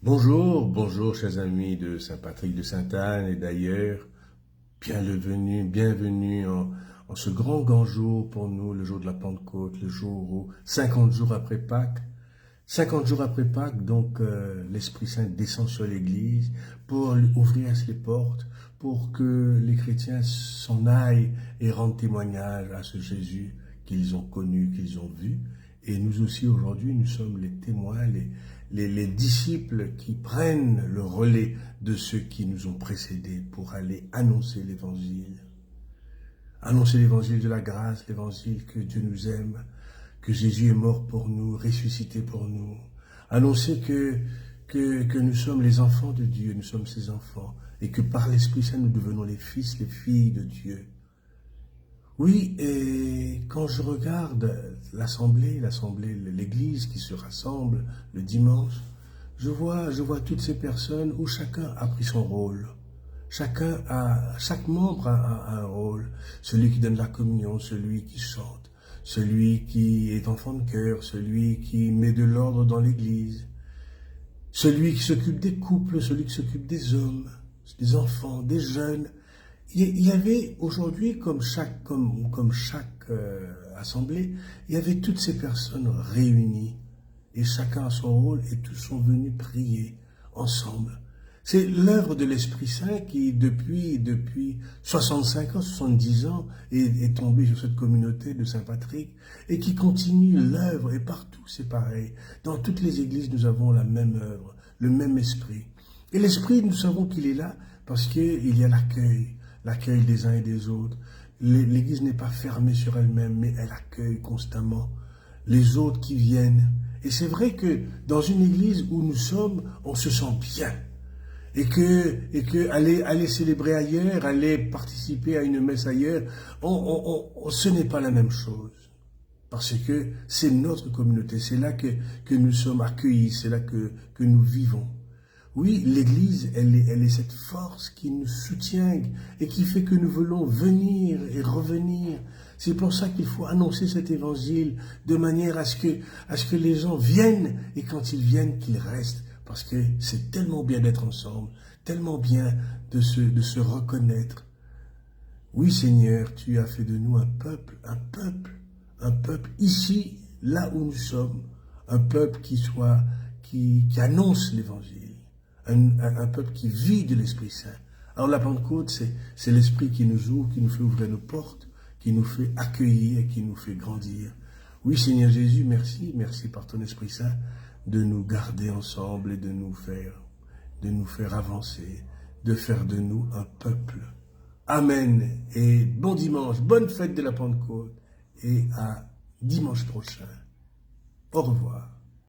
Bonjour, bonjour chers amis de Saint-Patrick de Sainte-Anne et d'ailleurs, bienvenue en ce grand jour pour nous, le jour de la Pentecôte, le jour où 50 jours après Pâques, 50 jours après Pâques, donc l'Esprit Saint descend sur l'Église pour lui ouvrir les portes, pour que les chrétiens s'en aillent et rendent témoignage à ce Jésus qu'ils ont connu, qu'ils ont vu. Et nous aussi aujourd'hui, nous sommes les témoins, les disciples qui prennent le relais de ceux qui nous ont précédés pour aller annoncer l'Évangile. Annoncer l'Évangile de la grâce, l'Évangile que Dieu nous aime, que Jésus est mort pour nous, ressuscité pour nous. Annoncer que nous sommes les enfants de Dieu, nous sommes ses enfants, et que par l'Esprit Saint nous devenons les fils, les filles de Dieu. Oui, et quand je regarde l'Assemblée, l'Église qui se rassemble le dimanche, je vois toutes ces personnes où chacun a pris son rôle. Chaque membre a un rôle. Celui qui donne la communion, celui qui chante, celui qui est enfant de cœur, celui qui met de l'ordre dans l'Église, celui qui s'occupe des couples, celui qui s'occupe des hommes, des enfants, des jeunes. Il y avait aujourd'hui, comme chaque assemblée, il y avait toutes ces personnes réunies, et chacun a son rôle, et tous sont venus prier ensemble. C'est l'œuvre de l'Esprit Saint qui, depuis 65 ans, 70 ans, est tombé sur cette communauté de Saint-Patrick, et qui continue l'œuvre, et partout c'est pareil. Dans toutes les églises, nous avons la même œuvre, le même esprit. Et l'esprit, nous savons qu'il est là, parce qu'il y a l'accueil des uns et des autres. L'Église n'est pas fermée sur elle-même, mais elle accueille constamment les autres qui viennent. Et c'est vrai que dans une Église où nous sommes, on se sent bien. Et que aller célébrer ailleurs, aller participer à une messe ailleurs, ce n'est pas la même chose. Parce que c'est notre communauté, c'est là que nous sommes accueillis, c'est là que nous vivons. Oui, l'Église, elle est cette force qui nous soutient et qui fait que nous voulons venir et revenir. C'est pour ça qu'il faut annoncer cet évangile de manière à ce que les gens viennent et quand ils viennent, qu'ils restent. Parce que c'est tellement bien d'être ensemble, tellement bien de se reconnaître. Oui, Seigneur, tu as fait de nous un peuple ici, là où nous sommes, un peuple qui annonce l'évangile. Un peuple qui vit de l'Esprit Saint. Alors la Pentecôte, c'est l'Esprit qui nous ouvre, qui nous fait ouvrir nos portes, qui nous fait accueillir, qui nous fait grandir. Oui, Seigneur Jésus, merci par ton Esprit Saint de nous garder ensemble et de nous faire avancer, de faire de nous un peuple. Amen. Et bon dimanche, bonne fête de la Pentecôte et à dimanche prochain. Au revoir.